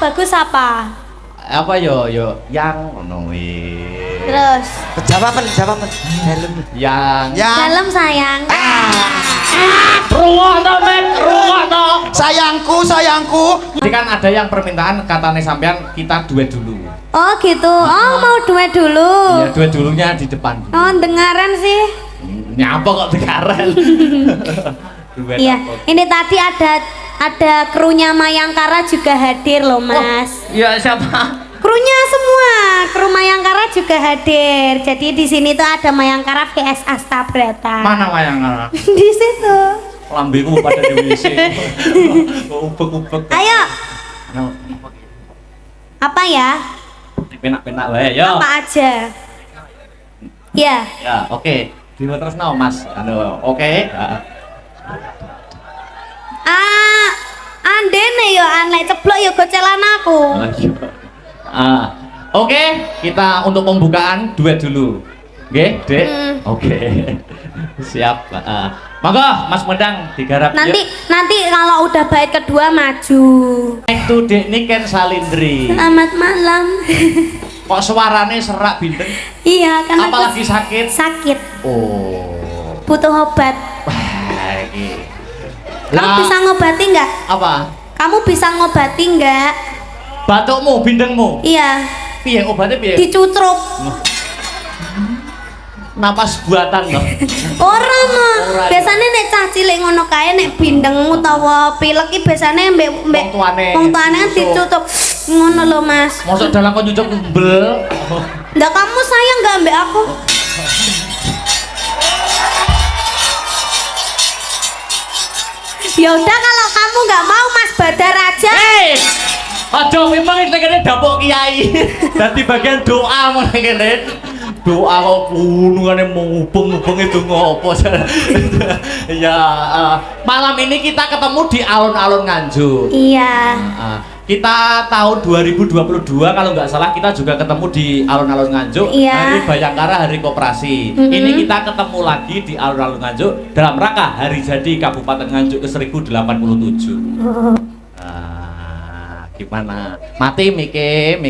bagus apa? Apa yo yang ngono Terus jawaban dalam yang dalam sayang. ruwah to Mek, ruwah to. sayangku Jadi kan ada yang permintaan katanya sampean kita duet dulu. Oh gitu. Oh mau duet dulu. Iya, duet dulunya di depan. Oh dengaran sih. Nyapa kok dikaren. Duet Iya. apa? Ini tadi ada krunya Mayangkara juga hadir loh Mas. Iya siapa? Krunya semua, kru Mayangkara juga hadir. Jadi di sini tuh ada Mayangkara vs Astabrata. Mana wayang? Di situ. Lambemu pada di WC. Ubek-ubek. Ayo, No, apa ya? penak-penak wae yo. Apa aja? Ya. Ya, oke. Dino terus no, Mas. Oke. Andene yo anek ceblok yo gocelan aku. Oke, kita untuk pembukaan duet dulu. Oke, Dek. Oke. Siap. Monggo Mas Mendang digarap. Nanti kalau udah bait kedua maju. Itu Dek Niken Salindri. Selamat malam. Kok suarane serak bintang? Iya, kan aku Apalagi sakit? sakit. Oh. Butuh obat. Wah, iki. Kamu bisa ngobati nggak? Apa? Kamu bisa ngobati nggak? Batukmu, bindengmu. Iya. Piye obatnya piye? Dicucrup. Napas buatan loh. Ora mah. Ora, ya. Biasane nek cah cilik ngono kae nek bindeng utawa pilek iki biasane mbek Wong tuane. wong tuane kan dicucuk ngono lho Mas. Masuk dalam kok nyucuk umbel. Ndak kamu sayang nggak mbek aku? Ya udah kalau kamu nggak mau Mas Badar aja. Hei! Aduh, memang ini kene dapuk kiai. Dadi bagian doa mun kene. Doa kok punungane mubeng-mubeng itu ngopo. Ya, malam ini kita ketemu di alun-alun Nganjuk. Iya. Kita tahun 2022 kalau nggak salah kita juga ketemu di alun-alun Nganjuk. Iya. Hari Bayangkara, Hari Koperasi. Ini kita ketemu lagi di alun-alun Nganjuk dalam rangka hari jadi Kabupaten Nganjuk ke 1087. Gimana? Mati Mike.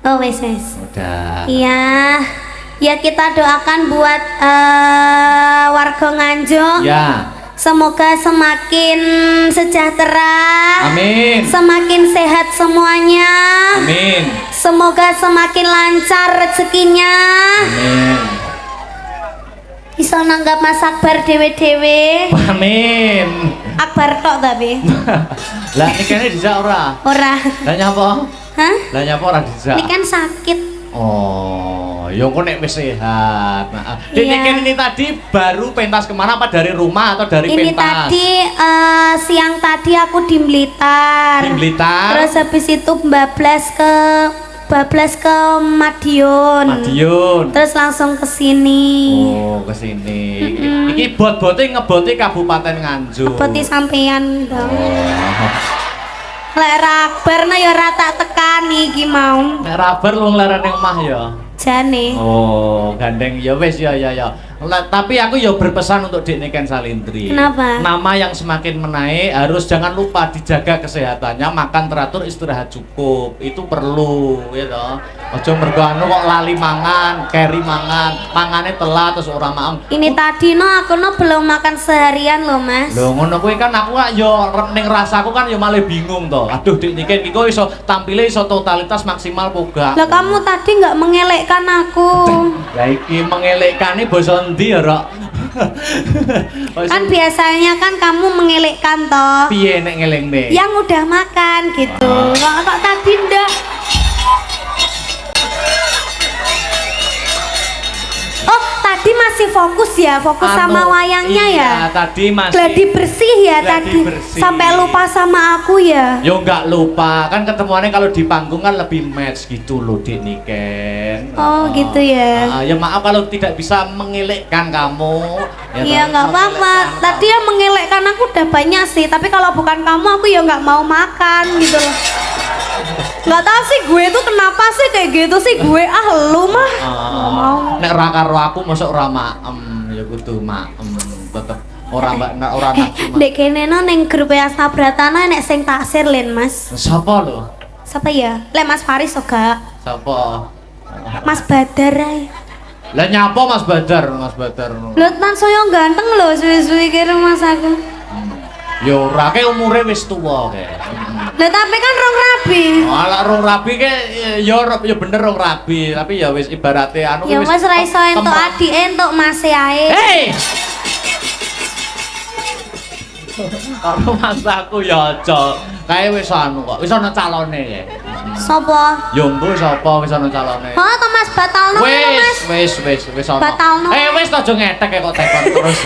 Oh wes. Udah. Iya. Ya kita doakan buat warga Nganjuk. Ya. Semoga semakin sejahtera. Amin. Semakin sehat semuanya. Amin. Semoga semakin lancar rezekinya. Amin. Bisa nanggap Mas Akbar dewe-dewe. Amin. Akbar tok tapi. Lah nikahnya dijak ora? Ora. Lah nyapa? Hah? Lah nyapa ora dijak? Ini kan sakit. Oh, ya kok nek wis sehat. Nah, Dek Iya. Niken ini tadi baru pentas kemana? Apa dari rumah atau dari Ini pentas? tadi siang tadi aku di Blitar. Di Blitar. Terus habis itu bablas ke Madiun. Madiun. Terus langsung ke sini. Oh, ke sini. Iki bot-bote ngeboti Kabupaten Nganjuk. Peti sampean dong. Oh. Lek Akbar na ya ora tak tekani iki mau. Nek rabar lu nglarane omah ya. Jane. Oh, gandeng ya wis ya. Tapi aku ya berpesan untuk Dek Niken Salindri. Kenapa? Nama yang semakin menaik harus jangan lupa dijaga kesehatannya, makan teratur, istirahat cukup. Itu perlu ya toh. Aja mergo anu kok lali mangan, keri mangan, mangane telat terus ora maem. Ini tadi aku belum makan seharian loh Mas. Lho ngono kuwi kan aku kok ya ning rasaku kan ya malah bingung toh. Aduh Dek Niken iki kok iso tampile iso totalitas maksimal poga. Lah kamu tadi nggak mengelekkan aku. Lah iki mengelekane basa endi ya, Rok? Kan biasanya kan kamu mengelekkan toh. Piye nek ngelingne? Yang udah makan gitu. Kok tadi ndak? Oh, tadi masih fokus ya, fokus sama wayangnya iya, ya. Tadi masih Gladi bersih ya gladi tadi. bersih. Sampai lupa sama aku ya. Yo nggak lupa, kan ketemuannya kalau di panggung kan lebih match gitu loh Dek Niken. Oh, gitu ya. Ya maaf kalau tidak bisa mengelekkan kamu. Iya toh, nggak apa-apa. mengelekkan Tadi yang mengelekkan aku udah banyak sih. Tapi kalau bukan kamu aku ya nggak mau makan gitu loh. Nggak tahu sih gue tuh kenapa sih kayak gitu sih gue lu mah. Nggak mau. Nek ra karo aku mosok ora maem ya kudu maem tetep ora nafsu. Mas. Dek kene no ning grup Asta Bratana nek sing taksir Len Mas. Sapa lho? Siapa ya? Le Mas Faris oga. Sapa? Mas Badar ae. Lah nyapa Mas Badar, Mas Badar. Lho tan saya ganteng lho suwi-suwi kira Mas aku. Ya ora ke umure wis tuwa ke. Lah tapi kan rong rabi. Alah rong rabi ke ya bener rong rabi, tapi ya wis ibarate anu Ya wis ra iso entuk adike entuk mase ae. Hei. Kalau mas aku ya aja. Kae wis anu kok, wis ana calone ke. Sopo? Ya mbok sapa wis ana calone. Oh, to Mas batalno ya, Mas. Wis ana. Batalno. Wis aja ngetek kok tekon terus.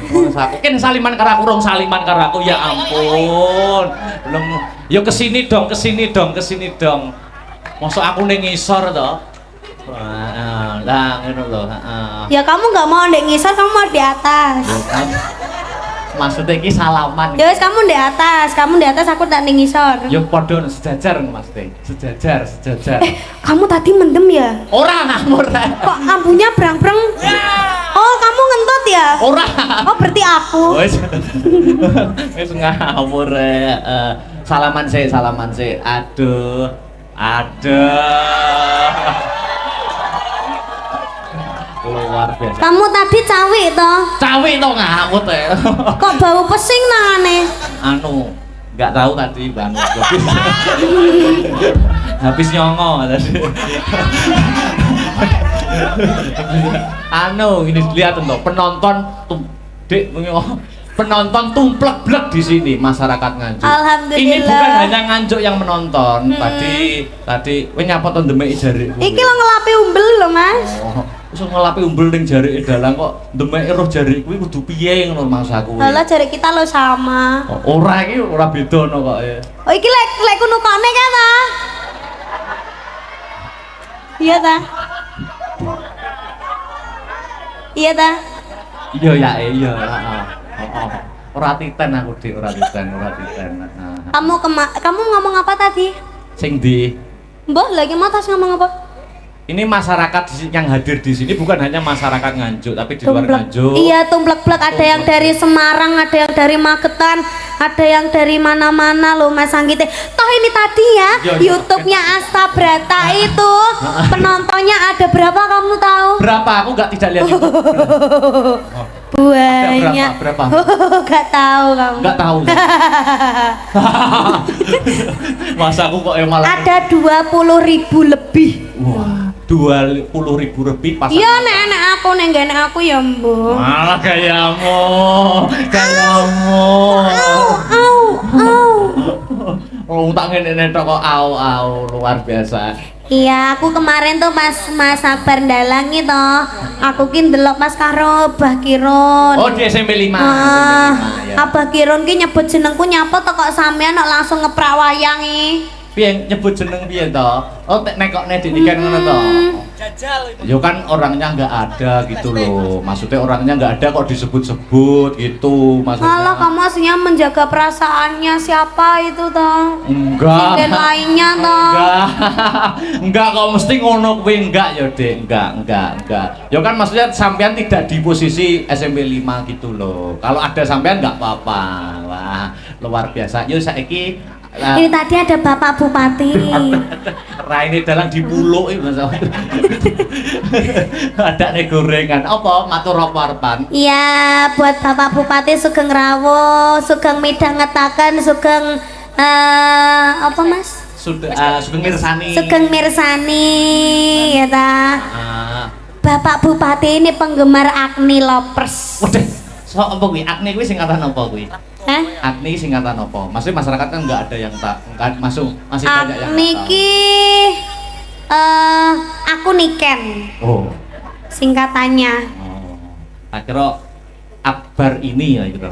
Mas aku kan saliman karo aku rong saliman karo aku ya ampun. Belum ya kesini dong. Mosok aku ning ngisor to. Wah, lah ngono lho, heeh. Ya kamu nggak mau ndek ngisor, kamu mau di atas. Maksudnya iki salaman. Ya wis kamu di atas, aku tak ning ngisor. Ya padha sejajar Mas Teh. Sejajar. Kamu tadi mendem ya? Ora ngamur. Kok lampunya brang-brang? Oh, kamu ngentut ya? Ora. Oh, berarti aku. Wis ngawur salaman sih. Aduh. Luar biasa. Kamu tadi cawik toh? Cawik to ngamut ya. Kok bau pesing tangane? Anu, enggak tahu tadi Bang. Habis nyongo tadi. Anu, ini lihat tuh penonton penonton tumplek-blek di sini masyarakat Nganjuk. Alhamdulillah. Ini bukan hanya Nganjuk yang menonton. Tadi kowe nyapa to ndemeki jari. Iki lo ngelapi umbel lho, Mas. Oh, wis ngelapi umbel ning jarike dalang kok ndemeki roh jari kuwi kudu piye ngono maksudku. Lah jari kita lo sama. Oh, ora iki ora beda no kok ya. Oh, iki lek kunukane kan ta? Iya ta? Iya ta? Iya ya, iya. Ora titen aku Dik, ora titen. Kamu ngomong apa tadi? Sing ndi? Mbok lagi mau tas ngomong apa? Ini masyarakat yang hadir di sini bukan hanya masyarakat Nganjuk, tapi di luar Nganjuk. Iya, tumplek-plek, ada yang dari Semarang, ada yang dari Magetan, ada yang dari mana-mana loh Mas Anggite. Toh ini tadi ya, YouTube-nya Asta Brata itu penontonnya ada berapa kamu tahu? Berapa? Aku tidak lihat itu. Banyak. Berapa? Gak tahu kamu. Gak tahu. Masa aku kok malah ada 20.000 lebih. Wah, 20.000 lebih pas. Iya, nek aku ya, Mbok. Malah gayamu. Oh, tak ngene tok kok au luar biasa. Iya, aku kemarin tuh pas Mas Sabar ndalang itu, aku ki ndelok pas karo Abah Kirun. Oh, di SMP 5. Ya. Abah Kirun ki nyebut jenengku nyapa to kok sampean langsung ngeprak wayang iki. Piye nyebut jeneng piye to? Oh, nek kok nek didikan ngono to. Jajal. Yo kan orangnya nggak ada gitu loh. Maksudnya orangnya nggak ada kok disebut-sebut gitu maksudnya. Malah kamu aslinya menjaga perasaannya siapa itu toh? Enggak. Dan lainnya toh. Enggak kok mesti ngono kuwi enggak ya, Dek. Enggak. Ya kan maksudnya sampean tidak di posisi SMP 5 gitu loh. Kalau ada sampean enggak apa-apa. Wah, luar biasa. Yo saiki ini tadi ada Bapak Bupati. Raine dalang dipuluk iki Mas. Ada nih gorengan. Apa matur apa arepan? Iya, buat Bapak Bupati Sugeng Rawo, Sugeng midhangetaken, Sugeng apa Mas? Sugeng Mirsani. Sugeng Mirsani ya ta. Bapak Bupati ini penggemar Agni Lovers. Waduh, so apa kuwi? Agni kuwi singkatan apa kuwi? Hah? Agni singkatan apa? Maksudnya masyarakat kan nggak ada yang tak masuk, masih banyak yang Agni tahu. ki aku Niken. Oh. Singkatannya. Oh. Tak kira Akbar ini ya gitu.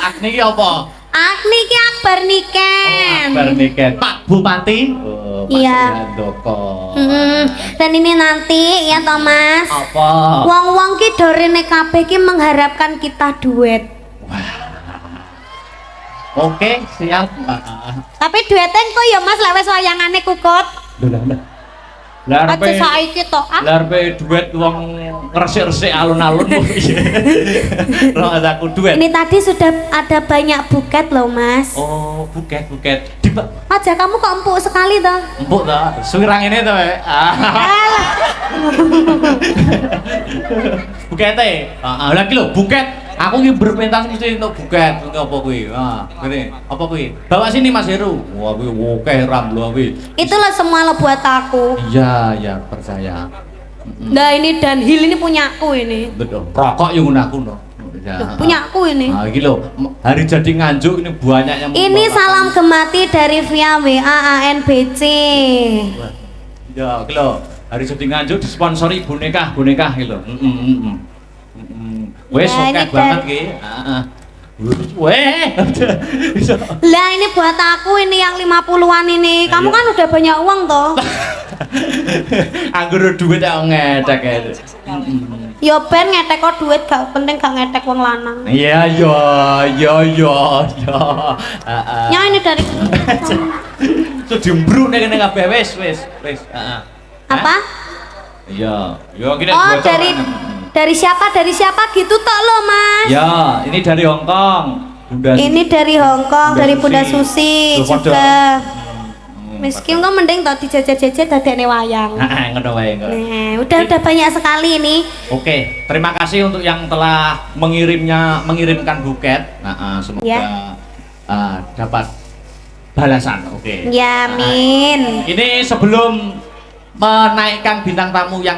Agni ki apa? Agni ki Akbar Niken. Akbar Niken. Pak Bupati. Oh, Pak Iya. Suryandoko. Dan ini nanti ya Thomas. Apa? Wong-wong ki dorene kabeh ki mengharapkan kita duet. Oke, siap. Tapi duetnya kok ya Mas lewes wayangane kukut. Lah. Aja saiki tok. Ah. Larpe duet wong ngresik-resik alun-alun. Ora aku duet. Ini tadi sudah ada banyak buket loh, Mas. Oh, buket. Aja kamu kok empuk sekali toh? Empuk ta? Suwirang ini to, Bukete. Heeh, lagi lho, buket. Aku ki berpentas mesti untuk buket. Ini apa kuwi? Gini, apa kuwi? Bawa sini Mas Heru. Wah, kuwi akeh ramblo kuwi. Itulah semua lo buat aku. Iya, percaya. Nah ini Dunhill ini punyaku ini. Betul. Rokok yang gunaku no. Ya. Loh, punyaku ini. Nah, iki lho, hari jadi Nganjuk ini banyak yang Ini salam gemati dari via WA ANBC. Ya, iki lho, hari jadi Nganjuk disponsori boneka iki lho. Wes Ya, oke ini banget ki. Heeh. Weh. Lah ini buat aku ini yang 50-an ini. Kamu kan udah banyak uang toh. Anggur duit yang ngedek ya. Ya ben ngetek kok duit gak penting gak ngetek wong lanang. Iya. Ya ini dari Tuh dimbruk nek kene kabeh wis. Heeh. apa? Iya, gini Oh bocor. dari siapa gitu tok lo Mas. Ya, ini dari Hong Kong. Bunda Ini dari Hong Kong, Bunda dari Bunda Susi. Susi Loh, juga. Miskin kok mending tau dijajah-jajah dadekne wayang. ngono wae kok. Nah, udah banyak sekali ini. Oke, terima kasih untuk yang telah mengirimkan buket. Nah, semoga Ya. dapat balasan. Oke. Ya, amin. Ini sebelum menaikkan bintang tamu yang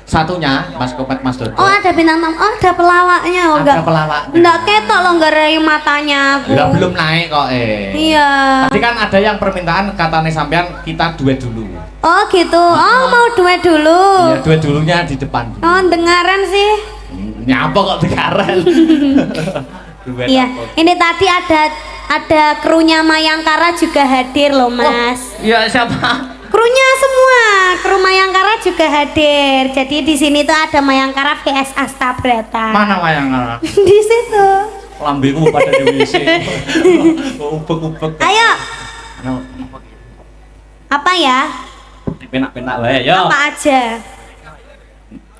satunya, Mas Kopet, Mas Dodo. Oh, ada bintang tamu. Oh, ada pelawaknya. Oh, Ada pelawaknya. Enggak ketok lo nggarai matanya aku. Ya belum naik kok Iya. Tadi kan ada yang permintaan katanya sampean kita duet dulu. Oh, gitu. Oh, mau duet dulu. Iya, duet dulunya di depan. Oh, dengaran sih. Nyapa kok dikaren. Duet Iya. apa? Ini tadi ada krunya Mayangkara juga hadir loh, Mas. Iya, siapa? Krunya semua, kru Mayangkara juga hadir. Jadi di sini tuh ada Mayangkara VS Astabrata. Mana wayang? Di situ. Lambemu pada di WC. Ubek-ubek. Ayo, apa ya? Penak-penak wae ya. Apa aja?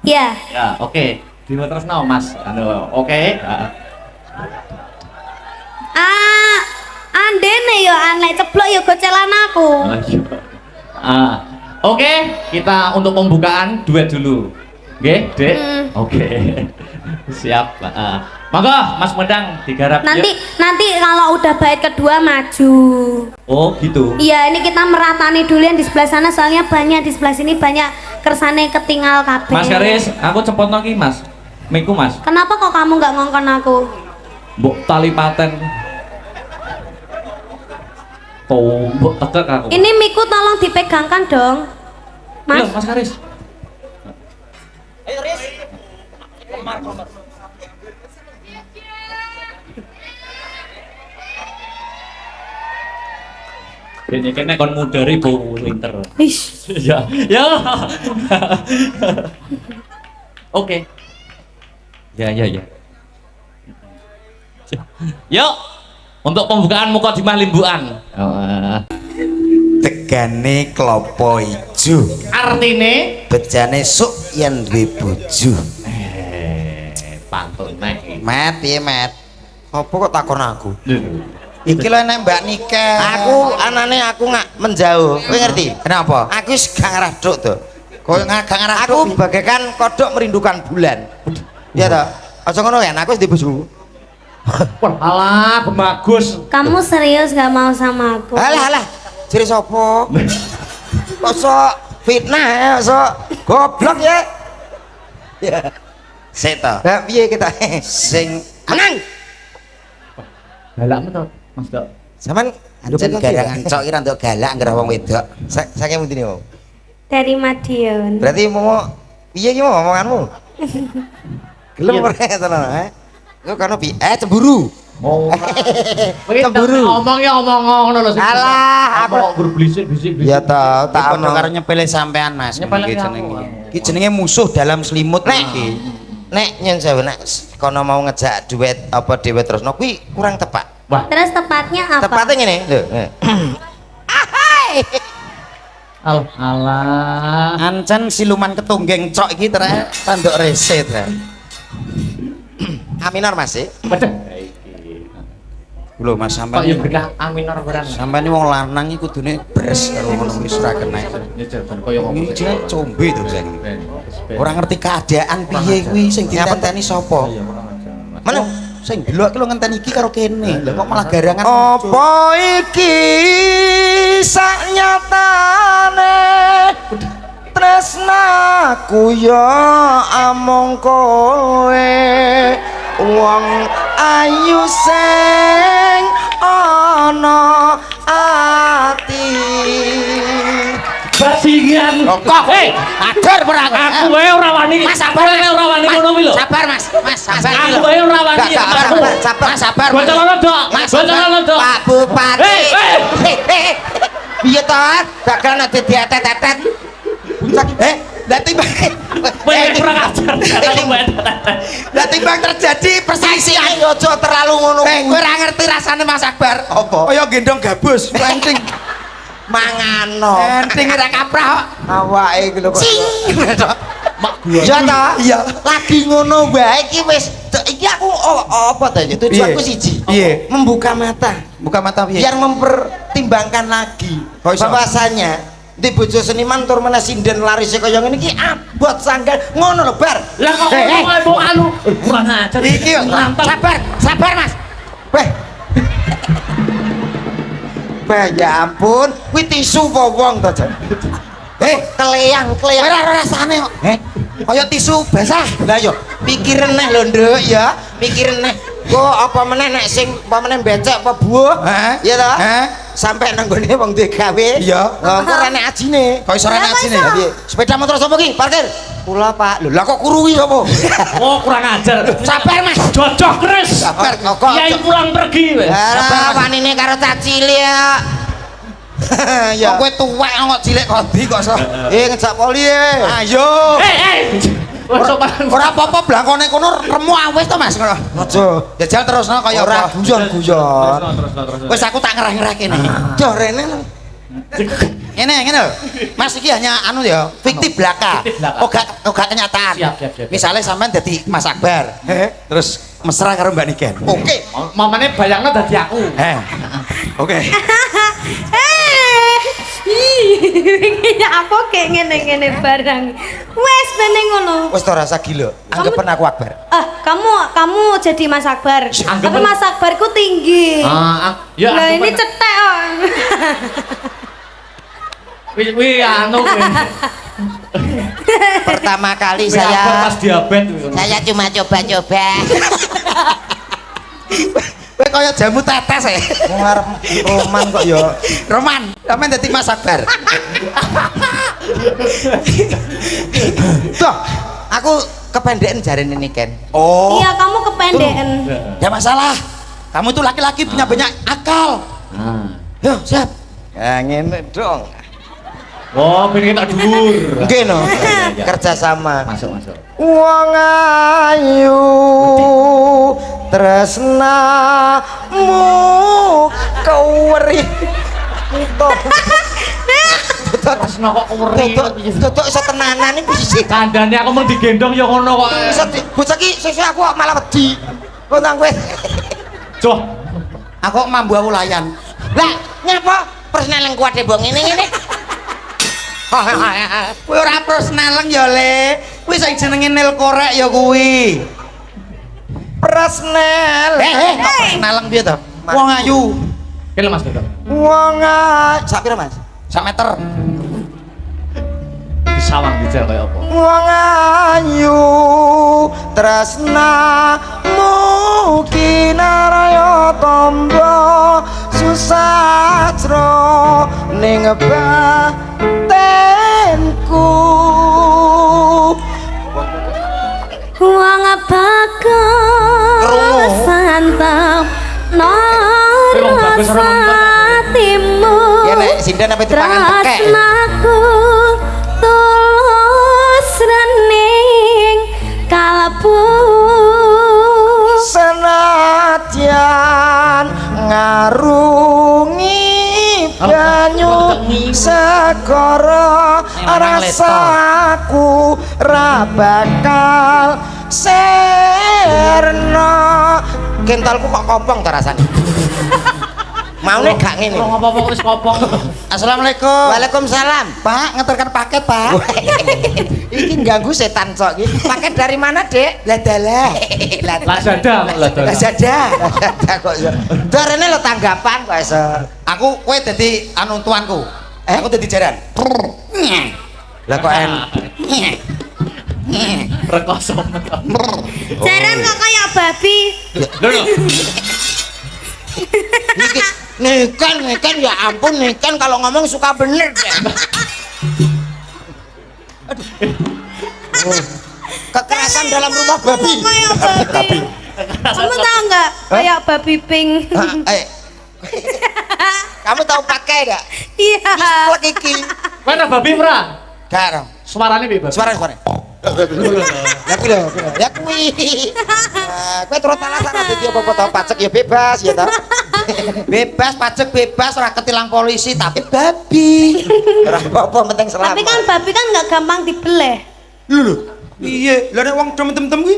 Ya. Ya, oke. Dino terus no, Mas. Oke. Andene yo anek ceblok yo gocelan aku. Oke, kita untuk pembukaan duet dulu. Oke, Dek. Oke. Siap. Monggo Mas Medang digarap. Nanti kalau udah bait kedua maju. Oh, gitu. Iya, ini kita meratani dulu yang di sebelah sana soalnya banyak di sebelah sini banyak kersane ketinggal kabeh. Mas Karis, aku cepot lagi, Mas. Miku, Mas. Kenapa kok kamu nggak ngongkon aku? Mbok tali paten. Oh, mbok tekek aku. Ini miku tolong dipegangkan dong. Mas. Loh, Mas Karis. Ayo Riz. Ini kene kon mudari bu winter. Ish. Ya. Oke. Ya. Yuk, untuk pembukaan Mukadimah Limbuan. Tegane klopo ijo. Artine Bejane suk yen duwe bojo. pantun nek. Met, piye Met? Apa kok takon aku? Iki lho nek Mbak Nike. Aku anane aku nggak menjauh. Kowe ngerti? Kenapa? Aku wis gak ngarah duk to. Kowe gak ngarah aku bagaikan kodok merindukan bulan. Iya toh? Aja ngono kan, aku wis di bojo. Wah, alah, bagus. Kamu serius gak mau sama aku? Alah, ciri sopo? Kok sok fitnah ya, sok goblok ya? Ya. Seta. Lah piye kita sing menang? Galak menurut Mas Dok. Sampeyan anjen garangan cok ira nduk galak anggere wong wedok. Saking pundi niku? Dari Madiun. Berarti mau piye iki mau omonganmu? Gelem ora tenan ha? Kok kono piye? Cemburu. Oh. Cemburu. Ngomong ya ngomong ngono lho. Alah, aku kok berbisik-bisik. ya ta, tak Padha ono. karo nyepele sampean Mas. Nyepelin Iki aku. jenenge. Iki jenenge musuh dalam selimut iki. Nek nyen sewu nek kono mau ngejak duet apa dhewe terusno kuwi kurang tepat. Wah, Terus tepatnya apa? Tepatnya ngene lho. Alah. Ancen siluman ketunggeng cok iki trek tanduk rese trek. A minor Mas sih. Waduh. Lho Mas Kok sampean ya berkah A minor barang. sampean iki wong lanang iki kudune bres karo ngono wis ora kena. Ya jaban koyo ngono. Iki jenenge combe to sing. Ora ngerti keadaan piye kuwi sing ditenteni sapa. Mana sing delok ki lho ngenteni iki karo kene. Lah kok malah garangan. Apa iki sak nyatane tresnaku ya among kowe wong ayu sing ana ati. Bajingan. Kok adur perang. Aku wae ora wani. Mas sabar ora wani ngono kuwi lho. Sabar Mas, sabar. Aku wae ora wani. Sabar. Bocoran dok. Bocoran dok. Pak Bupati. Piye to? Bakal nek diatet-atet. Lah timbang Kurang ajar. lah timbang terjadi perselisihan ojo terlalu ngono. Kowe ora ngerti rasane Mas Akbar. Apa? Kaya gendong gabus, enting. Mangano. Enting ora kaprah kok. Awake iki lho kok. Mak gua. Iya ta? Iya. Lagi ngono wae iki wis iki aku apa ta ya? Tujuanku siji. Piye? Membuka mata. Buka mata piye? Biar mempertimbangkan lagi bahwasanya di bojo seniman tur meneh sinden larise kaya ngene iki abot sanggal ngono lho bar. Lah kok ngomong anu kurang ajar. Iki sabar Mas. Weh. Bah ya ampun, kuwi tisu apa wong to, Jan? Keleyang. Ora rasane kok. Kaya tisu basah. Lah yo, pikir neh lho, Nduk ya. Pikir neh. Kok apa meneh nek sing apa meneh becek apa buah? Iya to? Sampai nang gone wong duwe gawe. Iya. Lah kok ora nek ajine. Kok iso ora nek ajine? Piye? Sepeda motor sapa ki? Parkir. Kula, Pak. Lho, lah kok kuruwi sapa? Oh kurang ajar. Sabar, Mas. Cocok kres. Sabar kok. Kiai pulang pergi wes. Sabar wanine karo cacili ya. Ya. Kok kowe tuwek kok cilik kondi kok iso. Ngejak poli e. Ayo. Ora apa-apa blangkone kono remu awis to, Mas. Aja. Jajal terusno kaya Ora apa? guyon-guyon. Wis aku tak ngerah-ngerah kene. Duh rene. Ngene lho. Mas iki hanya anu ya, fiktif belaka. Fiktif belaka. Oga kenyataan. Siap. Misalnya sampean dadi Mas Akbar. Terus mesra karo Mbak Niken. Oke. Mamane bayangno dadi aku. Oke. Ya apa kayak ngene-ngene barang. Wes bener ngono. Wis to rasa gila. Anggapan aku Akbar. Kamu jadi Mas Akbar. Tapi Mas Akbarku tinggi. Ya Lah ini cetek kok. Wih anu Pertama kali Apa saya pas diabetes. saya cuma coba-coba. Kowe kaya jamu tetes ya. Wong arep roman kok ya. Roman, sampean dadi Mas Akbar. Tuh, aku kependekan jarene Niken. Oh. Iya, kamu kependekan. Ya masalah. Kamu itu laki-laki punya banyak akal. Yo, siap. Ya ngene dong. Oh, pengen kita dhuwur. Nggih no. Kerja sama. Masuk. Wong ayu tresnamu keweri. Tresno kok keweri. Dodok iso tenanan iki piye? Kandhane aku mung digendong ya ngono kok. Iso bocah iki sesuk aku kok malah wedi. Kok nang kowe. Joh. Aku mambu aku layan. Lah, nyapa persneleng kuwate mbok ngene-ngene. Kowe ora persneleng ya, Le. Kuwi sing jenenge nil korek ya kuwi. Persnel. Persneleng piye to? Wong ayu. Kene Mas Dodok. Wong ayu. Sak pira, Mas? Sak meter. Disawang dijal kaya apa? Wong ayu tresnamu kinaraya tamba susatra ning batenku. Wong bakal santap narasatimu. Ya nek sinden apa dipangan tekek. Tresnaku tulus rening kalbu. Senadyan ngarungi banyu segara rasaku ra bakal serna. Kentalku kok kopong ta rasane. Maune gak ngene. Ora apa-apa wis kopong. Assalamualaikum. Waalaikumsalam. Pak, ngeterkan paket, Pak. Iki ganggu setan sok iki. Paket dari mana, Dek? Lah dalah. Lazada, Lazada kok ya. Darene lo tanggapan kok iso. Aku kowe dadi anu tuanku. Aku dadi jaran. Lah kok Rekoso. Jaran kok kayak babi. Lho. Niken ya ampun Niken kalau ngomong suka bener deh. Kekerasan dalam rumah babi. Kok kayak babi. Kamu tahu nggak kayak babi pink? Kamu tahu pakai enggak? Iya. Plek iki. Mana babi ora? Gak. Suarane piye, Bab? Suara. Lah kuwi lho. Ya kuwi. Kowe terus alasan dadi apa-apa tau pajak ya bebas ya tau. Bebas pajak bebas ora ketilang polisi tapi babi. Ora apa-apa penting selamat. Tapi kan babi kan nggak gampang dibeleh. Lho. Iya, lha nek wong tem-tem kuwi.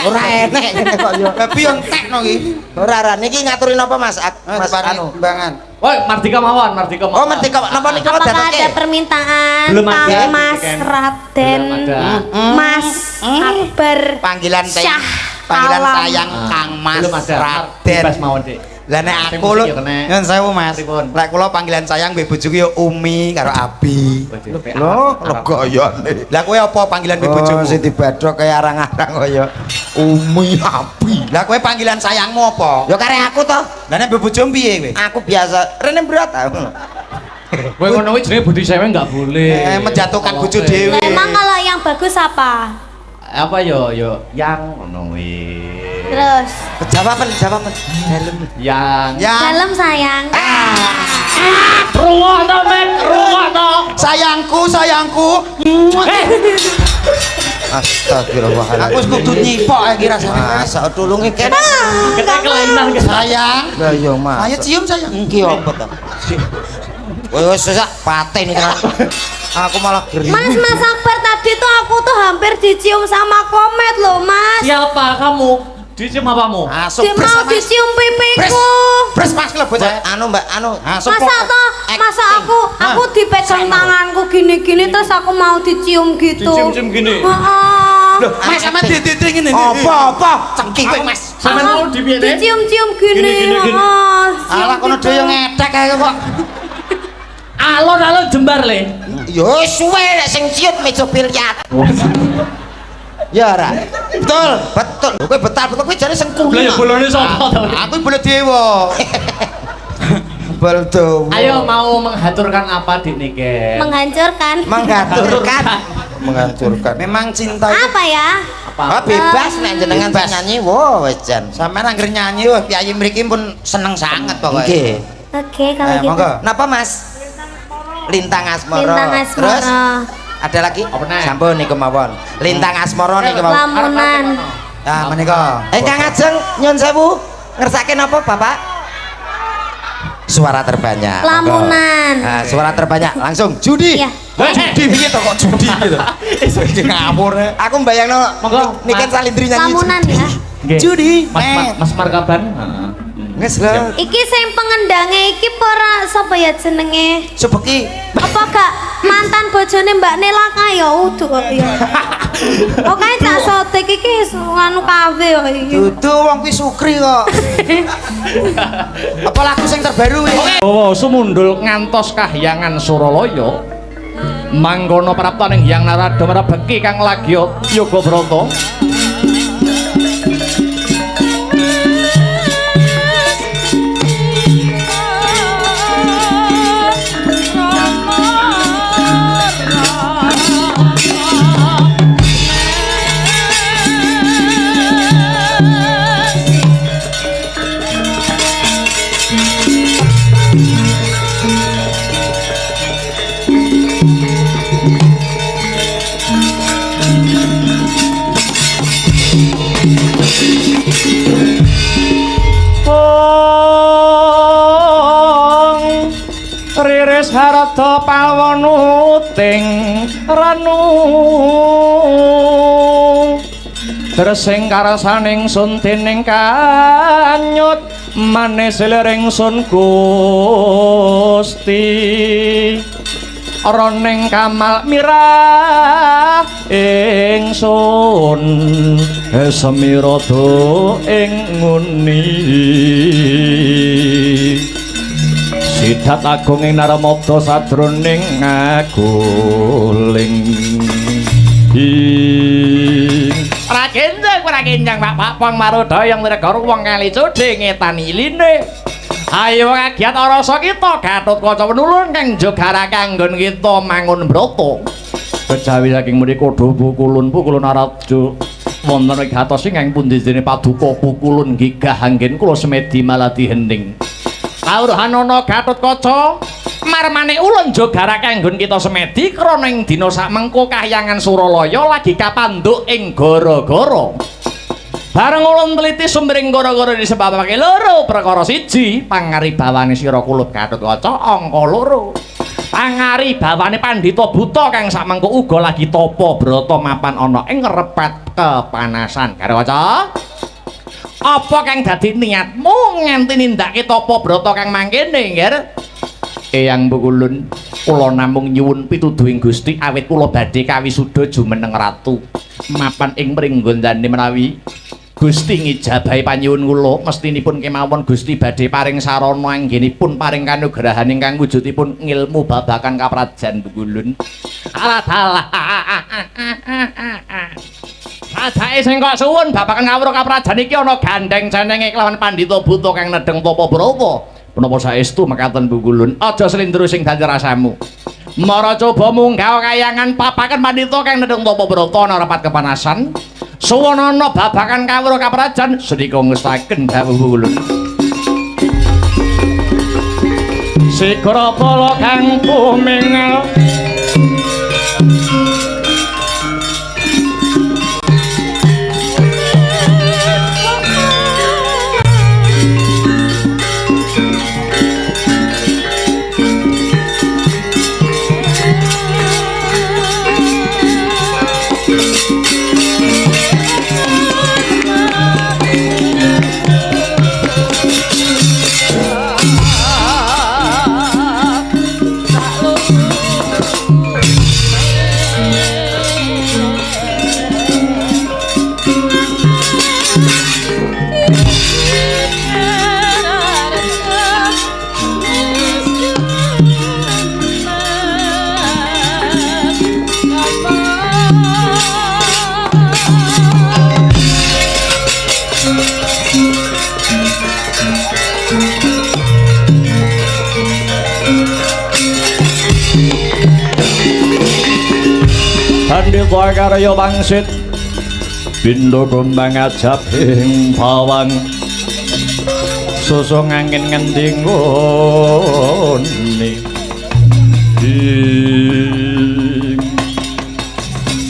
Ora enek ngene kok yo. Babi yo entekno iki. Ora niki ngaturin apa Mas? Mas anu. Timbangan. Woi, Mardika mawon. Oh, merdeka napa niki Apakah datake? ada permintaan Belum ada. Kang Mas Belum Raden ada. Mas Akbar Panggilan Syah panggilan Alam. sayang Kang Mas Belum ada. Raden. Bebas mawon, Dik. Lah nek Sing aku lho musik ya kena. nyun sewu Mas. Pripun? Lek kula panggilan sayang mbek bojoku ya Umi karo Abi. Loh, Gayane. Lah kowe apa panggilan mbek bojomu? Sing dibadhok kaya arang-arang kaya Umi Abi. Lah kowe panggilan sayangmu apa? Ya kare aku to. Lah nek mbek bojomu piye kowe? Aku biasa rene berat aku. kowe ngono kuwi jenenge budi sewe enggak boleh. Menjatuhkan bojo dhewe. Emang kalau yang bagus apa? Apa yo yang ngono kuwi. Terus Jawaban dalem. Yang dalam sayang. ruwah to, Mek, ruwah to. Sayangku. Astagfirullahaladzim. Aku wis kudu nyipok iki rasane. Masa tulungi Ken. Kita kelainan ke Sayang. Lah yo Mas. Ayo cium sayang. Iki apa to? Wes sesak paten iki kan. Aku malah geri. Mas Akbar tadi tuh aku tuh hampir dicium sama komet loh Mas. Siapa kamu? Dicium apamu? Masuk Dia mau dicium pipiku. Bres Mas klebet. Anu Mbak, anu. Masa toh, masa aku dipegang tanganku gini-gini terus aku mau dicium gitu. Dicium-cium gini? Heeh. Loh, Mas sama dede ngene. Apa? Cengking kowe Mas. Sampeyan mau dipiye, Dik? Dicium-cium gini. Gini. Heeh, cium Alah kono gitu. dhewe yo ngedek ae kok. Alon-alon jembar le. Yo suwe nek sing ciut meja biliar. Ya ora. Betul. Kowe betul kowe jare sing Lah ya kulo. bolone sapa to? Aku boleh dewa. Baldo. Ayo mau menghaturkan apa Dik Nike? Menghancurkan. Menghancurkan. Memang cinta itu Apa ya? ah, bebas nek jenengan sing nyanyi. Wo wis jan. Sampeyan anggere nyanyi wah piyayi mriki pun seneng sanget pokoke. Nggih. Oke, kalau gitu. Monggo. Napa Mas? Lintang Asmara. Lintang Asmara. Terus ada lagi? Apa neh? Sampun niku mawon. Lintang Asmara niki mawon. Lamunan. Ah menika. Ingkang ajeng nyun sewu ngersake napa Bapak? Suara terbanyak. Lamunan. Nah, suara terbanyak langsung judi. Iya. Judi piye to kok judi gitu. Iki ngawur. Aku mbayangno Monggo, Niken Mas. Salindri nyanyi. Lamunan ya. Nggih. Judi. Mas Markaban. Wis lho. Iki sing pengendange iki ora sapa ya jenenge? Subeki. Apa gak mantan bojone Mbak Nela kaya udu kok ya. Pokoke tak sotek iki anu kafe kok iki. Dudu wong kuwi Sukri kok. Apa lagu sing terbaru iki? Bawa sumundul ngantos kahyangan Suralaya. Mangkono praptaning Hyang Narada marabeki kang lagya yoga brata. wis harata palwanu ting ranu Dresing karasaning sun dening kanyut manis lering sun Gusti Roning kamal mirah ingsun semirada ing nguni Sidat agung ing Naramada sadroning ngaguling Prakenjang Pak Pong Marudaya ngregara wong kali codhe ngetani iline Ayo kagiat rasa kita Gatotkaca penulun kang jogara kanggon kita mangun brata kejawi saking mriku pukulun arajo wonten ing gatos ingkang pundi dene paduka pukulun gigah anggen kula semedi maladi hending kawruhanana Gatotkaca marmane ulun jogara kanggon kita semedi krana ing dina sakmengko kahyangan Suralaya lagi kapandhuk ing gara-gara bareng ulun teliti sumbering gara-gara disebabake loro perkara siji pangaribawane sira kulup Gatotkaca angka loro pangaribawane pandhita buta kang sakmengko uga lagi tapa brata mapan ana ing repet kepanasan Gatotkaca apa kang dadi niatmu nganti nindakake tapa brata kang mangkene nggih Eyang Bukulun kula namung nyuwun pituduhing Gusti awit kula badhe kawisuda jumeneng ratu mapan ing Pringgondani menawi Gusti ngijabahi panyuwun kula mestinipun kemawon Gusti badhe paring sarana anggenipun paring kanugrahan ingkang wujudipun ngilmu babagan kaprajan Bukulun aladalah Adake sing kok suwun babagan kawruh kaprajan iki ana gandeng jenenge kelawan pandhita buta kang nedeng tapa brata menapa saestu mekaten Bukulun aja slendro sing dadi rasamu mara coba munggah kayangan papaken pandhita kang nedeng tapa brata ana rapat kepanasan suwanana babagan kawruh kaprajan sedika ngestaken dawuh Bukulun Sigra pala kang pumingal Pandhita karya pangsit pindha kumbang ajab ing bawang susung angin ngendi ngone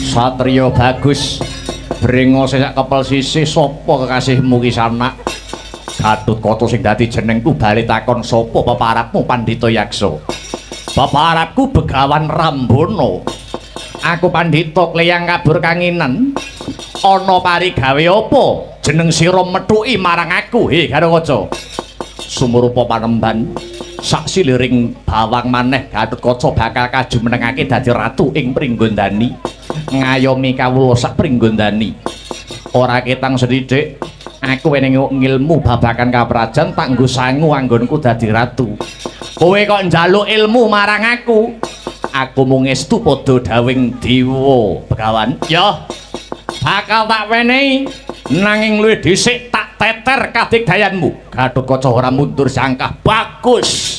Satriya bagus brengose sak kepel sisih sapa kekasihmu ki sanak Gatotkaca sing dadi jenengku bali takon sapa peparapmu Pandhita Yaksa peparapku Begawan Rambana Aku Pandhita Kleyang kabur kanginan ana parigawe apa jeneng sira methuki marang aku he Gatotkaca sumurupa panemban sak siliring bawang maneh Gatotkaca bakal kajumenengake dadi ratu ing Pringgondani ngayomi kawula sak Pringgondani ora ketang sedidik aku weneng ngilmu babagan kaprajan tak nggo sangu anggonku dadi ratu kowe kok njaluk ilmu marang aku mung estu padha dawing dewa Begawan ya bakal tak wenehi nanging luwih dhisik tak teter kadigdayanmu Gatotkaca ora mundur sangkah bagus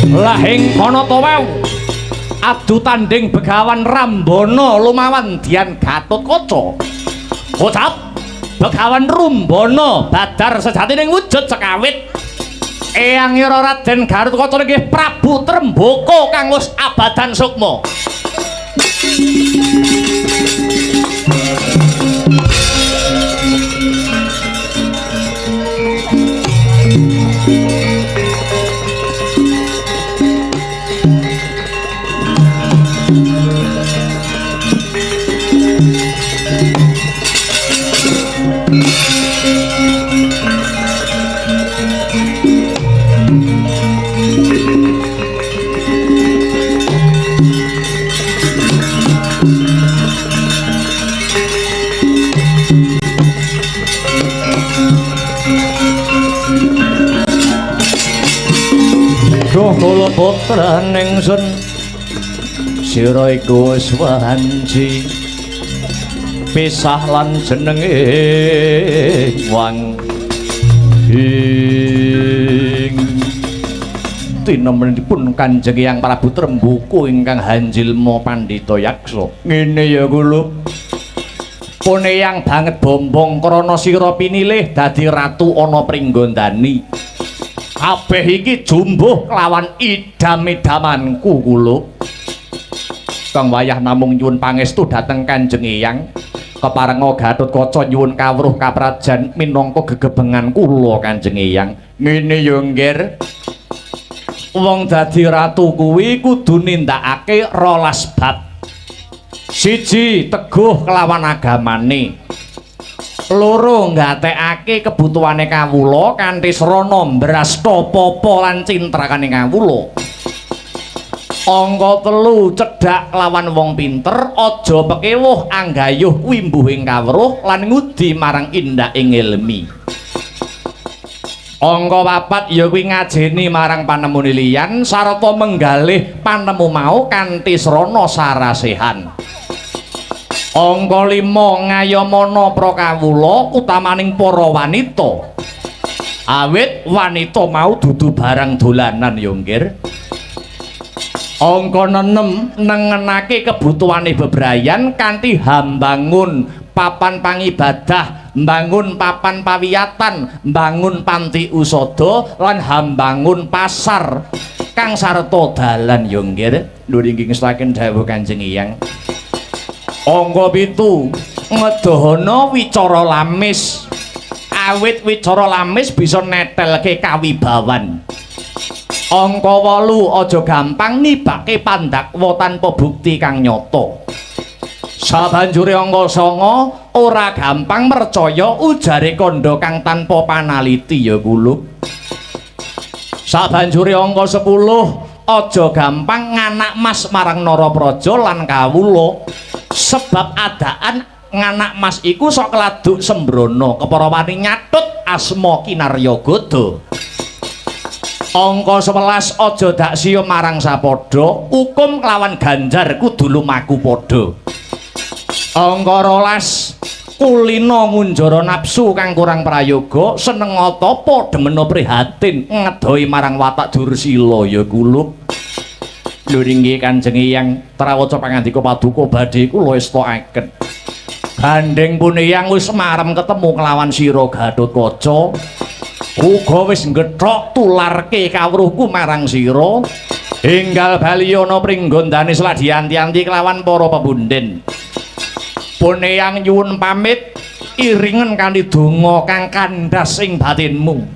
Lahing kono to wau adu tanding Begawan Rambana lumawan Dian Gatotkaca. Ucap Begawan Rumbana badar sejatining wujud sekawit eyangira Raden Gatotkaca nggih Prabu Trembaka kang wis abadan sukma. Kula putra ningsun sira iku wis wanci pisah lan jenenge wang ing tinemenipun Kanjeng Hyang Prabu Trembaka ingkang Hanjilma Pandhita Yaksa. Ngene ya kula puneyang banget bombong krana sira pinilih dadi ratu ana Pringgondani. Kabeh iki jumbuh kelawan idam-idamanku kula. Kang wayah namung nyuwun pangestu dhateng Kanjeng Hyang keparenga Gatotkaca nyuwun kawruh kaprajan minangka gegebengan kula Kanjeng Hyang. Ngene ya nggir. Wong dadi ratu kuwi kudu nindakake 12 bab. 1 teguh kelawan agamane. 2 nggatekake kebutuhane kawula kanthi srana mbrasta papa lan cintrakane kawula. Angka 3 cedhak lawan wong pinter, aja pekewuh anggayuh wimbuhing kawruh lan ngudi marang indahing ilmi. Angka 4 ya kuwi ngajeni marang panemune liyan sarta menggalih panemu mau kanthi srana sarasehan. Angka 5 ngayomana prakawula utamaning para wanita. Awit wanita mau dudu barang dolanan ya nggir. Angka 6 nengenake kebutuhane bebrayan kanthi hambangun papan pangibadah, mbangun papan pawiyatan, mbangun panti usada lan hambangun pasar kang sarta dalan ya nggir. Lho inggih ngestaken dawuh Kanjeng Hyang. Angka 7 ngedahana wicara lamis. Awit wicara lamis bisa netelke kawibawan. Angka 8 aja gampang nibake pandakwa tanpa bukti kang nyata. Sabanjure angka 9 ora gampang percaya ujare kandha kang tanpa panaliti ya kula. Sabanjure angka 10 aja gampang nganak mas marang Narapraja lan kawula. Sebab adaan nganak mas iku sok keladuk sembrono kepara wani nyatut asma Kinaryagoda. Angka 11 aja dak siya marang sapadha, hukum kelawan ganjar kudu lumaku padha. Angka 12 kulina ngunjara nafsu kang kurang prayoga, seneng atapa demena prihatin ngedoi marang watak Dursila ya kulub. Lho inggih Kanjeng Eyang trawaca pangandika paduka badhe kula estakaken. Gandeng puniyang wis marem ketemu kelawan sira Gatotkaca. Uga wis ngethok tularke kawruhku marang sira. Enggal bali ana pringgondane sladiyanti-anti kelawan para pebunden. Puniyang nyuwun pamit iringen kanthi donga kang kandhas ing batinmu.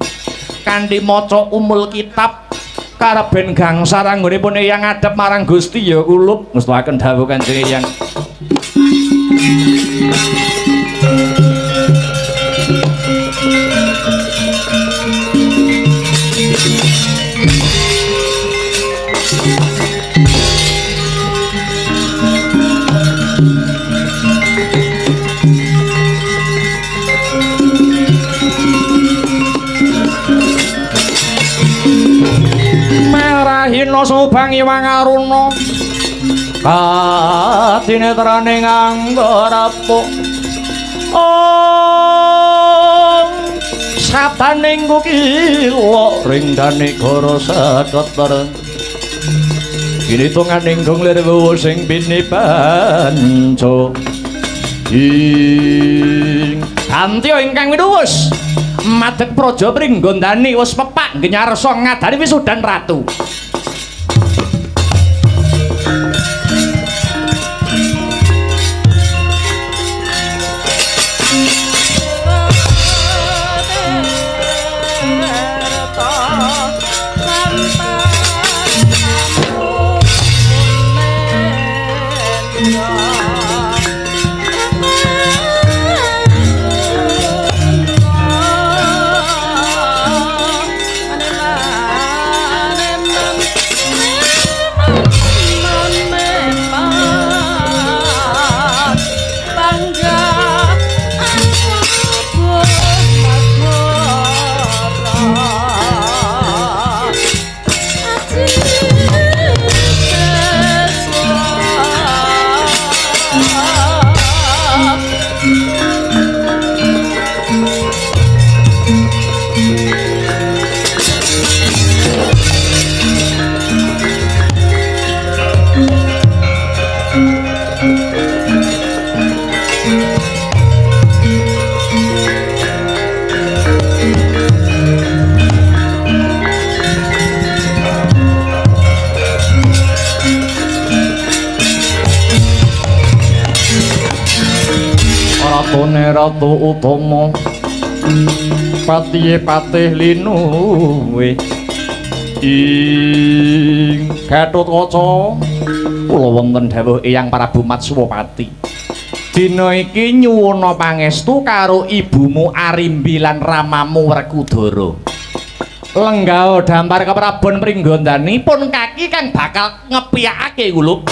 Kanthi maca umul kitab kareben gangsar anggonipun Eyang ngadhep marang Gusti ya kulub ngestakaken dawuh Kanjeng Eyang. Hina subang iwang aruna katinetrane nganggarapo sabaning kukila ringdane gara saketer kinitungan ingkung lirwu sing binibanco ing antya ingkang winuwus madeg praja pringgondani wis pepak ngenyarsa ngadani wisudan ratu. Ratu utama patihe patih linuwe ing Gatotkaca kula wonten dawuh Eyang Prabu Matswapati dina iki nyuwuna pangestu karo ibumu Arimbi lan ramamu Werkudara lenggah dampar keprabon pringgondani pun kaki kang bakal ngepiyakake kulub.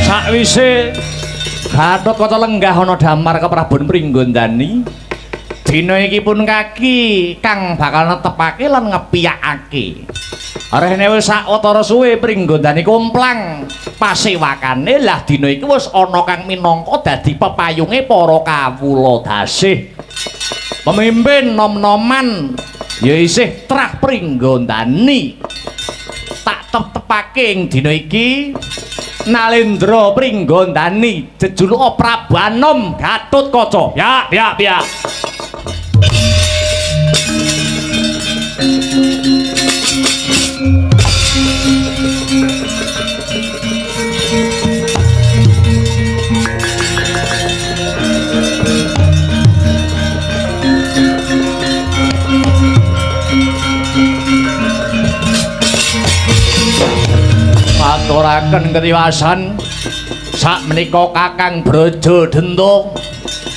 Sakwise Gatotkaca lenggah ana damar keprabon pringgondani dina iki pun kaki kang bakal netepake lan ngepiyakake arene wis sawetara suwe pringgondani kumplang pasewakane lah dina iki wis ana kang minangka dadi pepayunge para kawula dasih pemimpin nom-noman ya isih trah pringgondani tak tepake ing dina iki Nalendra Pringgondani jejuluk Prabu Anom Gatotkaca. Ya. ngaturaken ketiwasan sak menika Kakang Brajadenta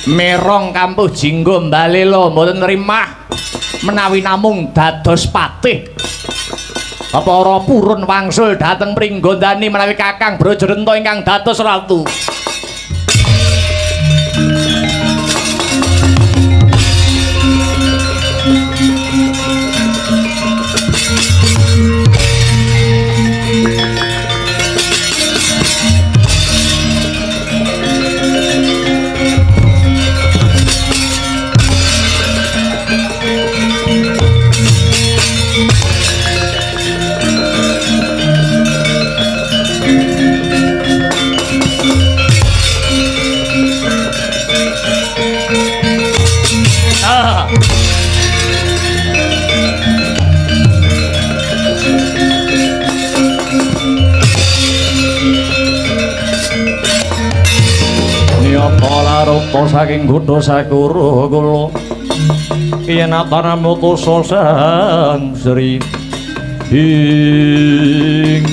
merong kampuh Jinggo Balela mboten rimah menawi namung dados patih para purun wangsul dhateng Pringgondani menawi Kakang Brajadenta ingkang dados ratu. Rupa saking Kutha Sakura kula yen atana mutusa sang Sri ing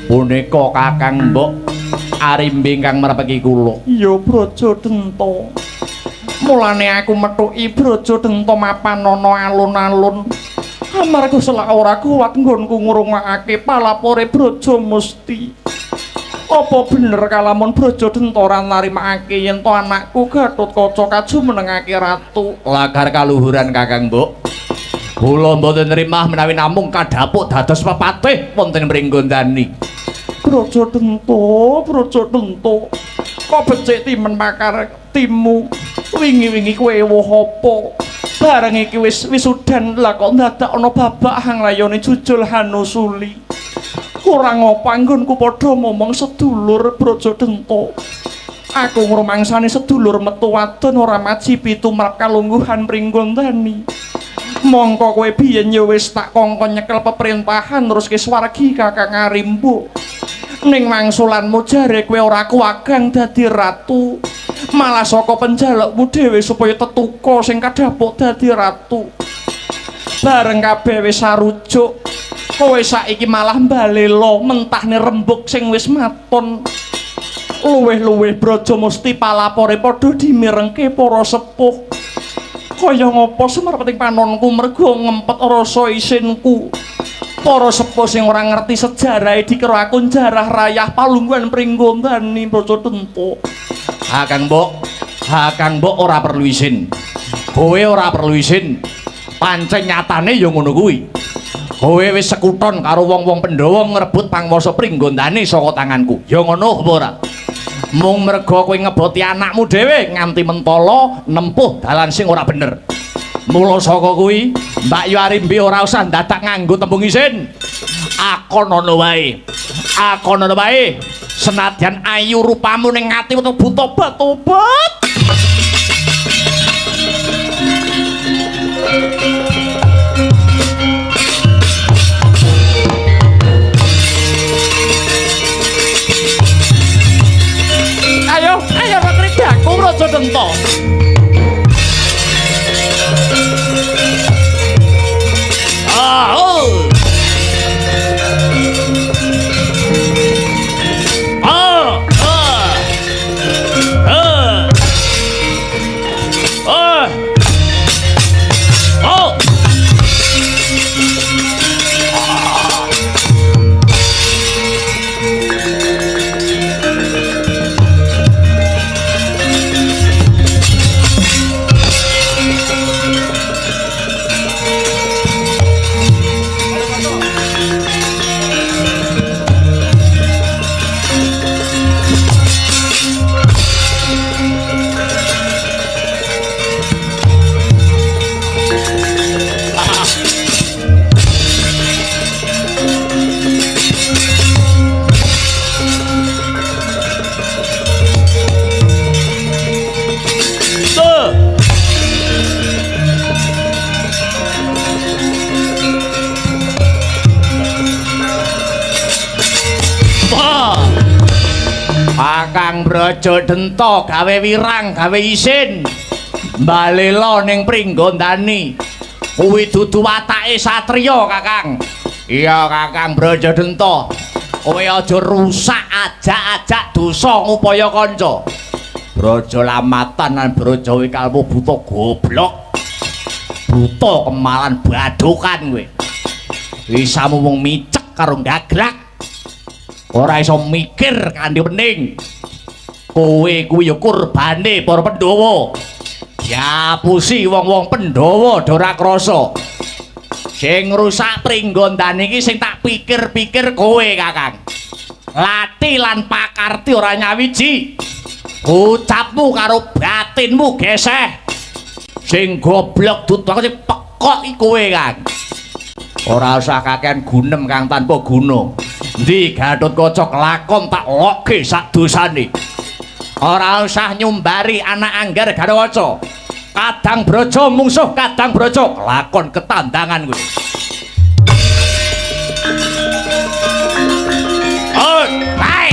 punika Kakang Mbok arimbi ingkang merepeki kula. Ya Brajadenta. Mulane aku methuki Brajadenta mapan ana alun-alun. Amarga selak ora kuat nggonku ngrungokake palapore Braja Musti. Apa bener kalamun Brajadenta ora narimakake yen to anakku Gatotkaca kajumenengake ratu? Lagar kaluhuran Kakang Mbok. Kula mboten nrimah menawi namung kadhapuk dados pepatih wonten Pringgondani. Brajadenta. Kok becik timen makar timu. Wingi-wingi kowe ewuh apa? Bareng iki wis udan lah kok dadak ana babak hanglayane jujul Hanusuli. Ora ngapa anggonku padha momong sedulur Brajadenta. Aku ngrumangsani sedulur metu wadon ora majibi tumrap kalungguhan Pringgondani. Mongko kowe biyen ya wis tak kongkon nyekel peperintahan terus ke swargi Kakang Arimbo. Ning wangsulanmu jare kowe ora kuwagang dadi ratu. Malah saka penjalukmu dhewe supaya tetuka sing kadhapuk dadi ratu. Bareng kabeh wis sarujuk. Kowe saiki malah mbalela mentahne rembug sing wis maton. Luwih-luwih Braja Musti palapore padha dimirengke para sepuh. Kaya ngapa sumerpeting panonku mergo ngempet rasa isinku. Para sepuh sing ora ngerti sejarahe dikira aku jarah rayah palungguhan Pringgondani Brajadenta. Kakang Mbok ora perlu isin. Kowe ora perlu isin. Pancen nyatane ya ngono kuwi. Kowe wis sekuton karo wong-wong Pandhawa ngrebut pangwasa Pringgondani saka tanganku. Ya ngono apa ora? Mung merga kowe ngeboti anakmu dhewe nganti mentala nempuh dalan sing ora bener. Mula saka kuwi, Mbak Yu Arimbi ora usah dadak nganggo tembung isin. Akonono wae. Senadyan ayu rupamu ning ati tobat. Ayo pakridaku Brajadenta. Kakang Brajadenta gawe wirang gawe isin mbalela ning Pringgondani kuwi dudu watake satriya Kakang. Iya Kakang Brajadenta kowe aja rusak ajak-ajak dosa ngupaya kanca. Braja lamatan lan braja wikalmu buta goblok. Buta kemalan badokan kowe. Wisamu wong micek karo gaglak. Ora iso mikir kanthi pening. Kowe kuwi ya kurbane para Pandhawa. Diapusi wong-wong Pandhawa do ora krasa. Sing rusak Pringgondani iki sing tak pikir-pikir kowe, Kakang. Lati lan pakarti ora nyawiji. Ucapmu karo batinmu geseh. Sing goblok tutwang sing pekok iki kowe, Kang. Ora usah kakean gunem kang tanpa guna. Ndi Gatotkaca kelakon tak loke sak dosane. Ora usah nyumbari anak anggar Gatotkaca. Kadang braja mungsuh kadang braja kelakon ketandangan kowe. Oh, hai.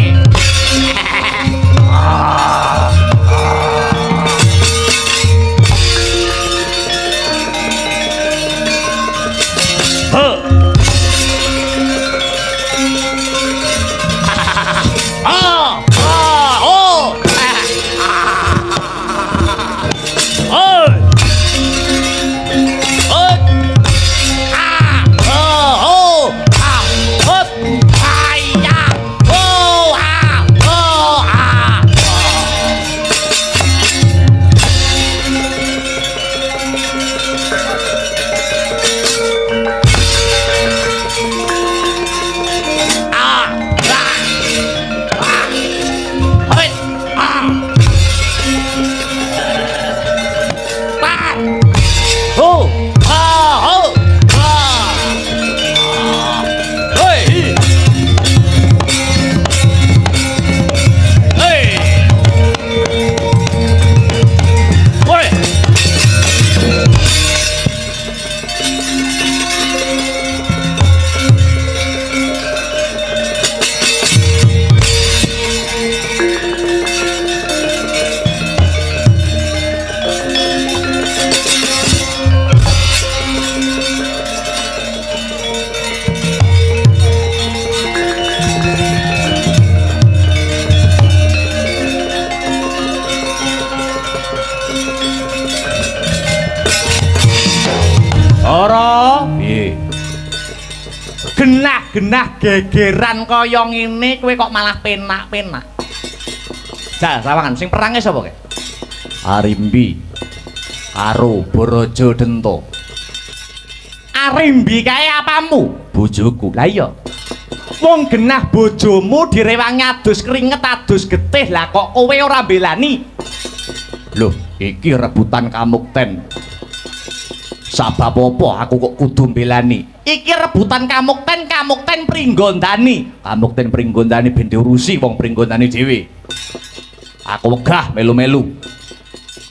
Genah gegeran kaya ngene kowe kok malah penak-penak. Jal sawangan sing perange sapa kek? Arimbi karo Bradadenta. Arimbi kae apamu? Bojoku. Lah iya. Wong genah bojomu direwangi adus keringet adus getih lah kok kowe ora belani. Loh, iki rebutan kamukten. Sabab apa aku kok kudu belani? Iki rebutan kamukten Pringgondani. Kamukten Pringgondani ben diurusi wong Pringgondani dhewe. Aku wegah melu-melu.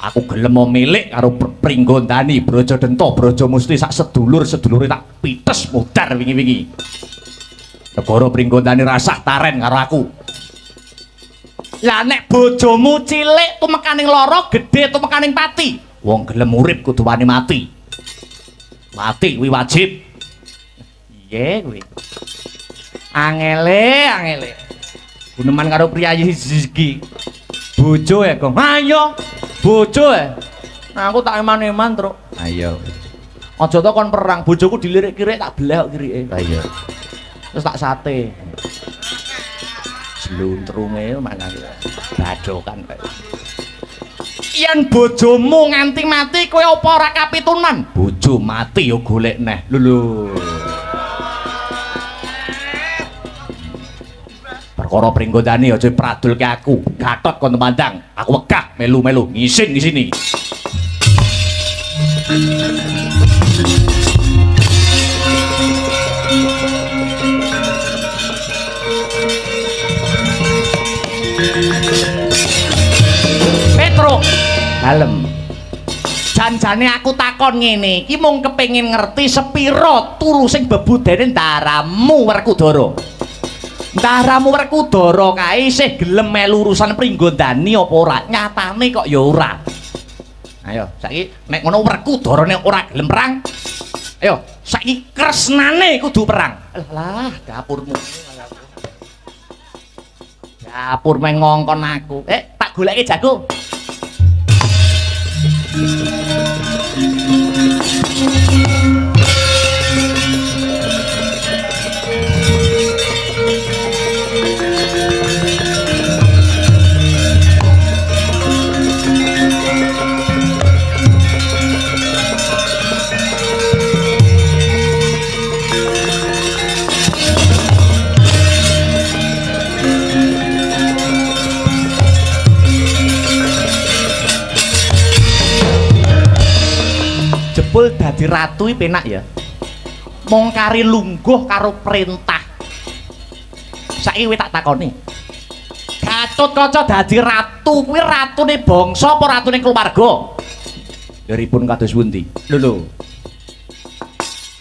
Aku gelem milik karo Pringgondani, Bradadenta, Brajamusti sak sedulur-sedulure tak pites mudar wingi-wingi. Negara Pringgondani rasah taren karo aku. Lah nek bojomu cilik tumekaning lara, gedhe tumekaning pati. Wong gelem urip kudu wani mati. Mati kuwi wajib. Iye kuwi. Angele. Guneman karo priyayi iki. Bojo e, Gong. Ayo. Bojo e. Aku tak eman-eman, Truk. Ayo. Aja to kon perang, bojoku dilirik-kirik tak beleh kok kirike. Ayo. Terus tak sate. Sluntrunge malah badokan kae. Yen bojomu nganti mati kowe apa ora kapitunan? Bojo mati ya golek neh. Lho. Perkara Pringgondani aja pradulke aku. Gatot kon temandang. Aku wegah melu-melu ngisin di sini. Petro dalem. Janjane aku takon ngene, iki mung kepengin ngerti sepira tulusing bebudene Ndaramu Werkudara. Ndaramu Werkudara kae isih gelem melu urusan Pringgondani apa ora? Nyatane kok ya ora. Ayo, saiki nek ngono Werkudarane ora gelem perang. Ayo, saiki kresnane kudu perang. Alah, dapurmu. Pur mengongkon aku. Tak goleki jago. Jebul dadi ratu iki penak ya. Mong kari lungguh karo perintah. Saiki tak takoni. Gatotkaca dadi ratu kuwi ratune bangsa apa ratune keluarga? Daripun kados pundi? Lho.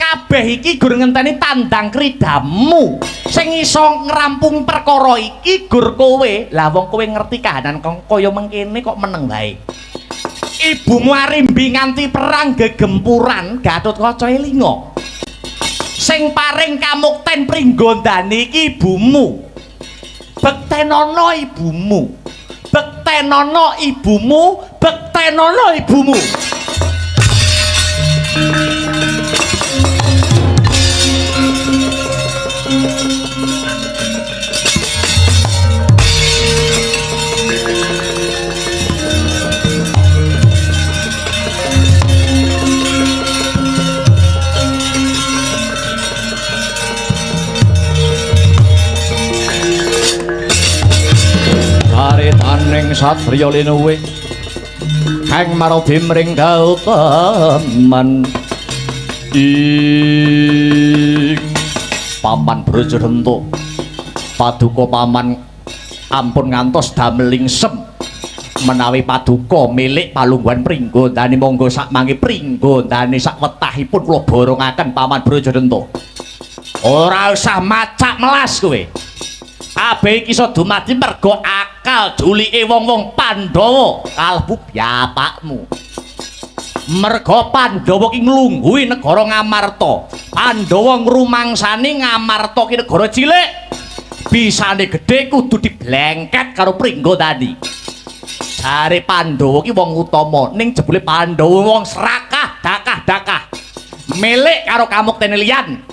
Kabeh iki gur ngenteni tandang kridamu. Sing iso ngrampung perkara iki gur kowe. Lah wong kowe ngerti kahanan kaya mengkene kok meneng wae. Ibumu arimbi nganti perang gegempuran Gatotkaca elinga. Sing paring kamukten pringgondani iki ibumu. Bektenono ibumu. Bektenono ibumu, bektenono ibumu. Aritaning satriya linuwe kang marodi mring Gautaman ing paman Brajadanta paduka paman ampun ngantos dameling sem menawi paduka milik palungguhan pringgondani monggo sak mangke pringgondani sak wetahipun kula borongaken paman Brajadanta. Ora usah macak melas kowe. Kabeh iki iso dumadi mergo akal julike wong-wong Pandhawa kalbu bapakmu. Mergo Pandhawa ki nglungguhi negara Ngamarta. Pandhawa ngrumangsani Ngamarta ki negara cilik. Bisane gedhe kudu diblengket karo Pringgondani. Jare Pandhawa ki wong utama, ning jebule Pandhawa wong serakah, dakah-dakah. Milik karo kamuktene liyan.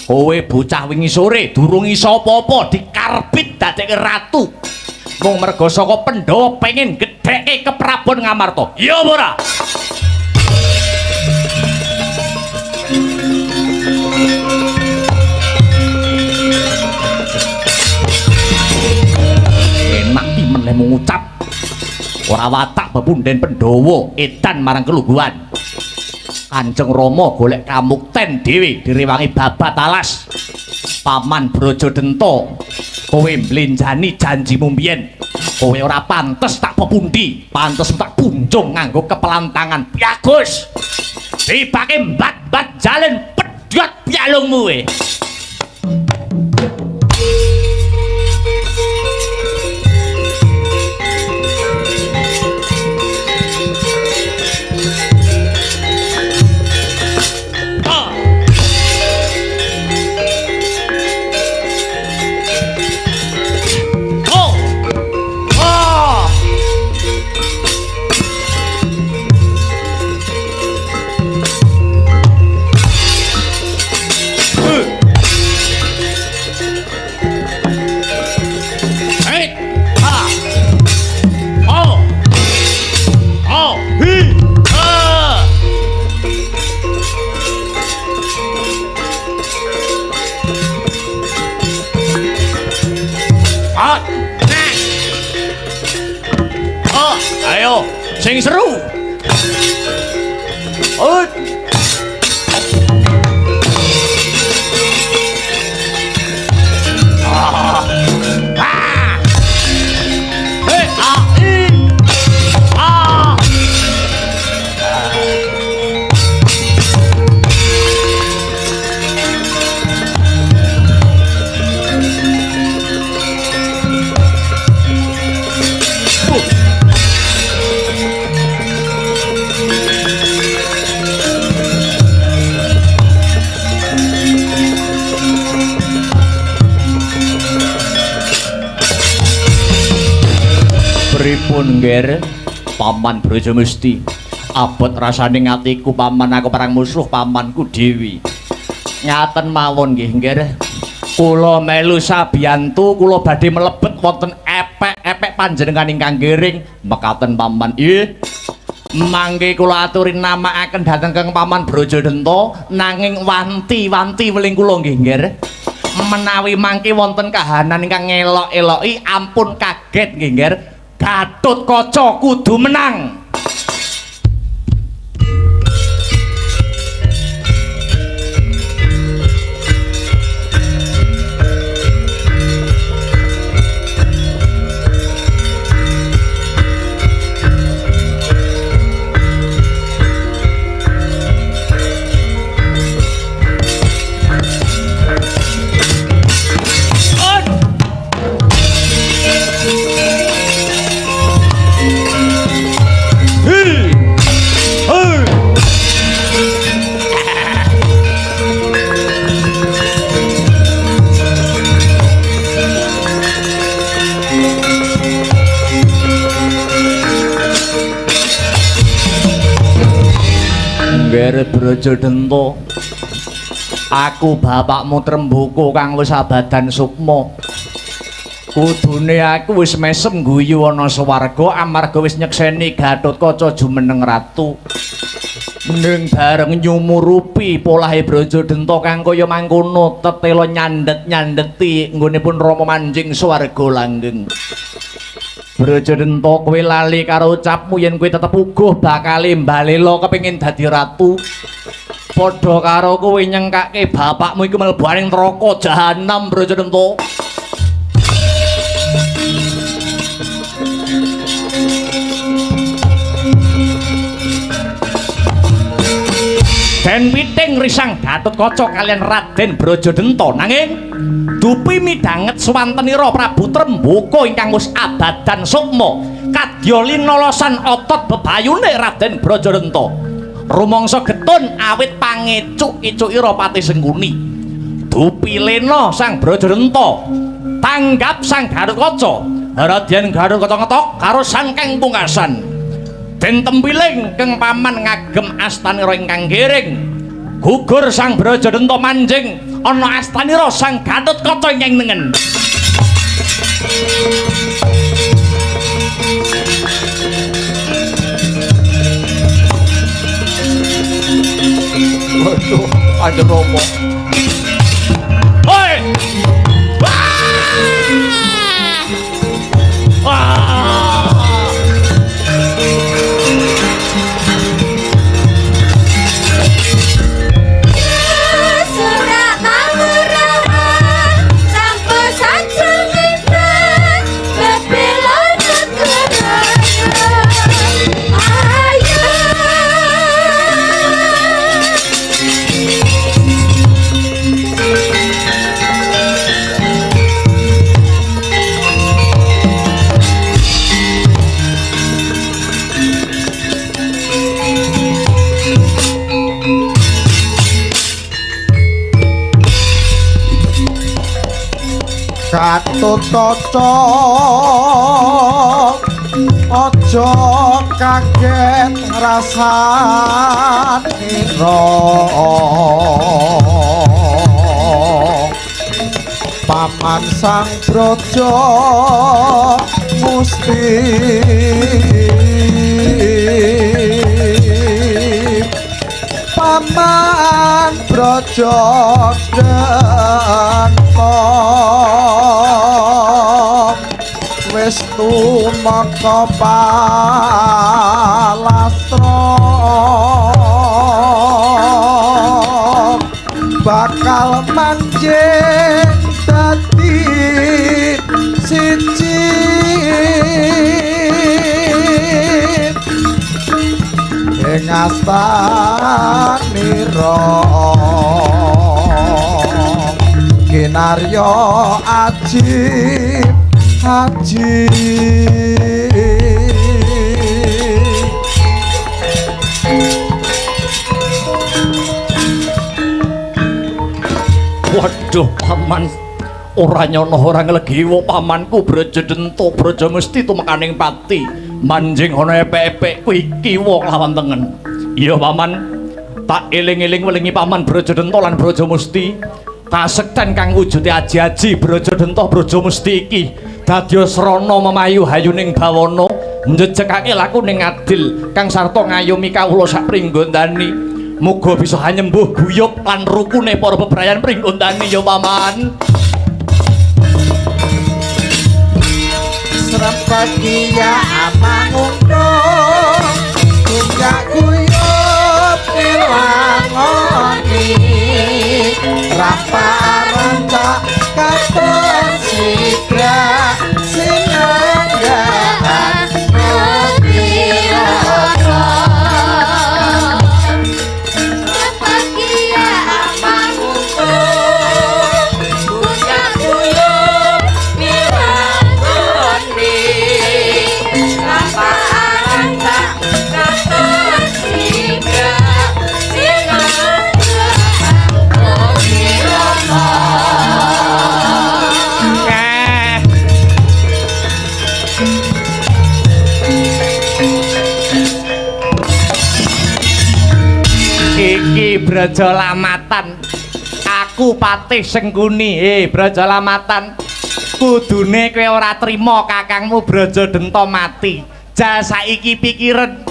Kowe bocah wingi sore durung iso apa-apa dikarbit dadekke ratu. Mung mergo saka Pandhawa pengen gedheke keprabon Ngamarta. Iya apa ora? Enak iki meneh mengucap. Ora watak bepunden Pandhawa edan marang kelungguhan. Kanjeng Rama golek kamukten dhewe direwangi babat alas. Paman Brajadanta, kowe mblenjani janjimu mbiyen. Kowe ora pantes tak pepundi, pantes tak punjung nganggo kepelantangan. Bagus. Dibake mbat-mbat jalen pedhot pialungmu we. Ayo, sing seru. Pripun ngger Paman Bratjamesti? Abot rasane ngatiku paman aku perang musuh pamanku Dewi. Ngaten mawon nggih ngger. Kula melu sabiyantu kula badhe mlebet wonten epek-epek panjenengan ingkang giring mekaten paman. Nggih. Mangke kula aturi namaaken dhateng Kang Paman Brajadenta nanging wanti-wanti weling kula nggih ngger. Menawi mangke wonten kahanan ingkang ngelok-eloki ampun kaget nggih ngger. Gatotkaca kudu menang. Ngger Brajadenta, aku bapakmu Trembuku kang wis abadan sukma. Kudune aku wis mesem guyu ana swarga amarga wis nyekseni Gatotkaca jumeneng ratu. Ning bareng nyumurupi polahe Brajadenta kang kaya mangkono tetela nyandet-nyandeti nggonipun Rama manjing swarga langgeng. Brajadenta kowe lali karo ucapmu yen kowe tetep uguh bakal mbalela kepengin dadi ratu. Padha karo kowe nyengkake bapakmu iku mlebu ning neraka jahanam Brajadenta. Den witing risang Gatotkaca kalian Raden Brajadenta nanging dupi midhanget swantenira Prabu Trembuka ingkang wis abadan sukma kadya linolosan otot bebayune Raden Brajadenta. Rumangsa getun awit pangecuk-ecukira Pati Sengkuni. Dupi lena sang Brajadenta tanggap sang Gatotkaca. Radyan Gatotkaca ngetok karo sang kang pungkasan. Den tempiling keng paman ngagem astanira ingkang giring. Gugur sang Brajadenta manjing ana astanira sang Gatotkaca ingkang nengen. Waduh, ada Rama. Hoi! Wah! Gatotkaca aja kaget ngrasakira paman sang Braja Musti paman Brajadenta wis tumeka palastra bakal manjing dadi siji ing astanira kinarya aji haji. Waduh paman, ora nyono ora nglegiwo pamanku Brajadenta Brajamesti tumekaning pati manjing ana epek-epek kuwi kiwa lawan tengen. Iya paman, tak eling-eling welingi paman Brajadenta lan Brajamesti kasekten kang wujude aji-aji Brajadenta Brajamesti iki dadya srana memayu hayuning bawana njejekake lakuning adil kang sarta ngayomi kawula sak pringgondani. Muga bisa hanyembuh guyub lan rukune para bebrayan pringgondani ya paman. Serempati ya amanguntung Tunggak kuyup ilangoni Ramparan tak katon sigra Sinanggaan mutiara Serempati ya amanguntung Tunggak kuyup ilangoni Ramparan tak katon sigra Sinanggaan mutiara Iki Brajalamatan, aku Patih Sengkuni. Brajalamatan, kudune kowe ora trima kakangmu Brajadenta mati. Jal saiki pikiren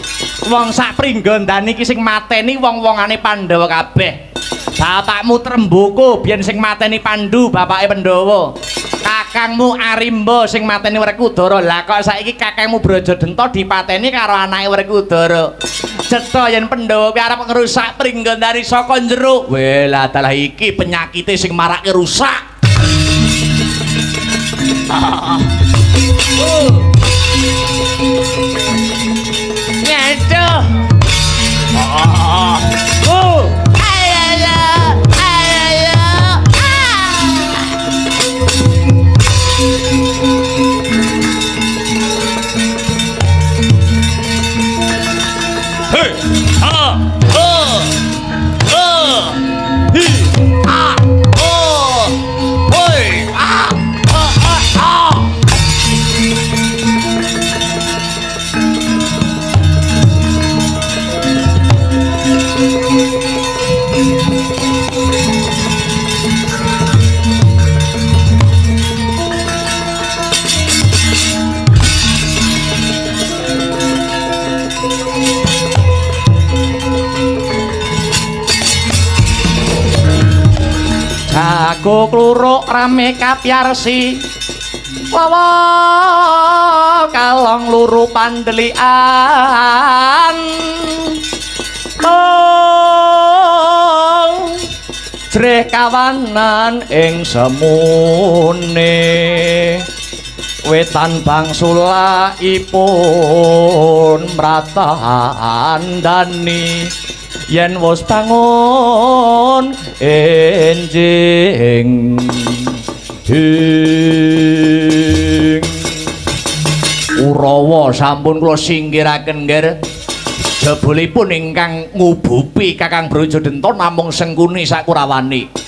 wong sak pringgondani iki sing mateni wong-wongane Pandhawa kabeh. Bapakmu Tremboko biyen sing mateni Pandu, bapake Pandhawa. Kakangmu Arimba sing mateni Werkudara. Lah kok saiki kakangmu Brajadenta dipateni karo anake Werkudara. Cetha yen Pandhawa kuwi arep ngrusak pringgondani saka njero. Lah dalah iki penyakite sing marake rusak. Nyaduh. Jago kluruk rame kapyarsi wawa kalong luru pandelian jreh kawanan ing semune wetan bangsulaipun mratandani yen wis bangun enjing ding Urawa sampun kula singkiraken nggih jebulipun ingkang ngubupi Kakang Brajadenta namung Sengkuni Sakurawane.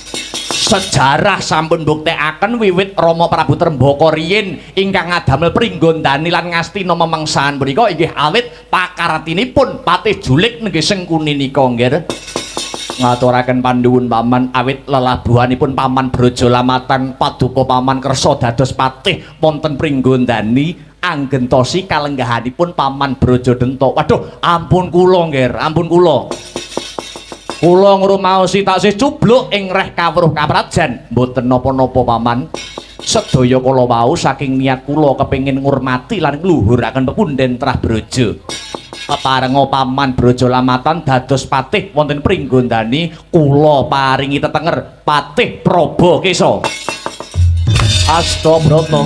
Sejarah sampun mbuktekaken wiwit Rama Prabu Trembaka riyin ingkang ngadamel pringgondani lan ngastina memengsahan punika inggih awit pakartinipun Patih Julik nenggih Sengkuni nika nggih. Ngaturaken panduwun paman awit lelabuhanipun paman Brajalamatan paduka paman kersa dados patih wonten pringgondani anggentosi kalenggahanipun paman Brajadenta. Waduh, ampun kula nggih, ampun kula. Kula ngrumaosi taksih cubluk ing reh kawruh kaprajan mboten napa-napa paman. Sedaya kula wau saking niat kula kepengin ngurmati lan ngluhuraken pepunden trah braja. Paparenga paman Brajalamatan dados patih wonten pringgondani kula paringi tetenger Patih Prabakesa. Astabrata.